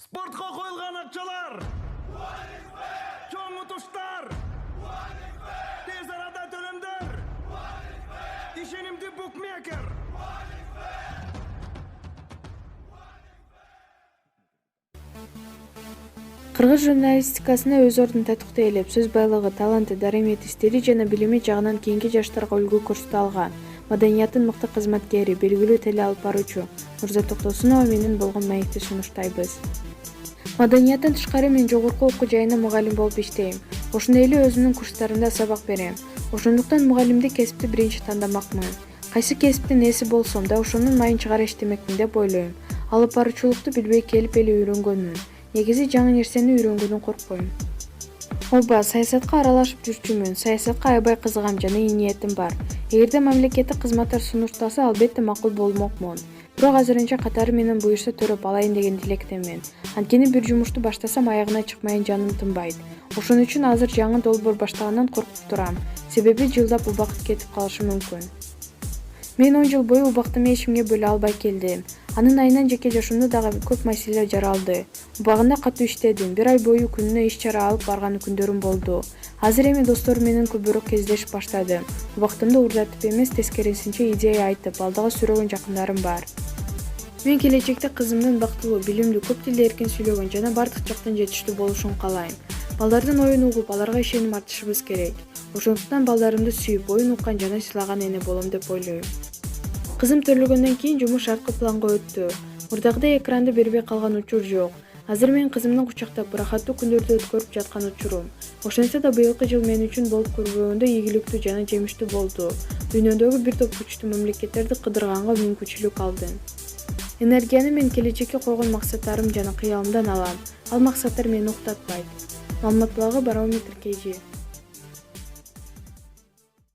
Спортқа қойылған ақшалар, чоң ұтыштар, тез арада төлемдер, ишенимді букмекер. Кыргыз журналистикасына өз ордун татыктуу ээлеп, сөз байлыгы, таланты, дарымети, стили жана билими жагынан кийинки жаштарга үлгү көрсөтө алган маданияттын мыкты кызматкери, белгилүү теле алып баруучу Нурза Токтосунова менен болгон маекти сунуштайбыз. Маданияттан тышкары мен жогорку окуу жайына мугалим болуп иштейм. Ошондой эле өзүмдүн курстарымда сабак берем. Ошондуктан мугалимдик кесипти биринчи тандамакмын. Кайсы кесиптин ээси болсом да ошонун майын чыгара иштемекмин деп ойлойм. Алып баруучулукту билбей келип эле үйрөнгөнмүн. Негизи жаңы нерсени үйрөнгөндөн коркпойм. Ооба, саясатка аралашып жүрчүмүн. Саясатка аябай кызыгам жана ий ниетим бар. Эгерде мамлекеттик кызматтар сунушталса, албетте макул болмокмун. Бирок азырынча катары менен буюрса төрөп алайын деген тилектемин. Анткени бир жумушту баштасам аягына чыкмайын жаным тынбайт. Ошон үчүн азыр жаңы долбоор баштагандан коркуп турам. Себеби жылдап убакыт кетип калышы мүмкүн. Мен 10 жыл бою убактымды эчимге бөлө албай келдим. Анын айынан жеке жашоомдо дагы көп маселе жаралды. Убагында катуу иштедим. 1 ай бою күнүнө иш-чара алып барган күндөрүм болду. Азыр эми досторум менен көбүрөөк кездешип баштадым. Убактымды уурдатып эмес, тескерисинче идея айтып, алдыга сүрөгөн жакындарым бар. Мен келечекте кызымдын бактылуу, билимдүү, көп тилде эркин сүйлөгөн жана бардык жактан жетиштүү болушун каалайм. Балдардын оюн угуп, аларга ишеним артышыбыз керек. Ошондуктан балдарымды сүйүп, оюн уккан жана сыйлаган эне болом деп ойлойм. Кызым төрөлгөндөн кийин жумуш шарткы планга өттү. Мурдагыдай экранды бербей калган учур жок. Азыр мен кызымдын кучактап ырахаттуу күндөрдү өткөрүп жаткан учурум. Ошентсе да быйылкы жыл мен үчүн болуп көрбөгөндө ийгиликтүү жана жемиштүү болду. Дүйнөдөгү бир топ күчтүү мамлекеттерди кыдырганга мүмкүнчүлүк алдым. Энергияны мен келечекке койгон максаттарым жана кыялымдан алам. Ал максаттар мени уктатпайт. Маалымат булагы Барометр KG.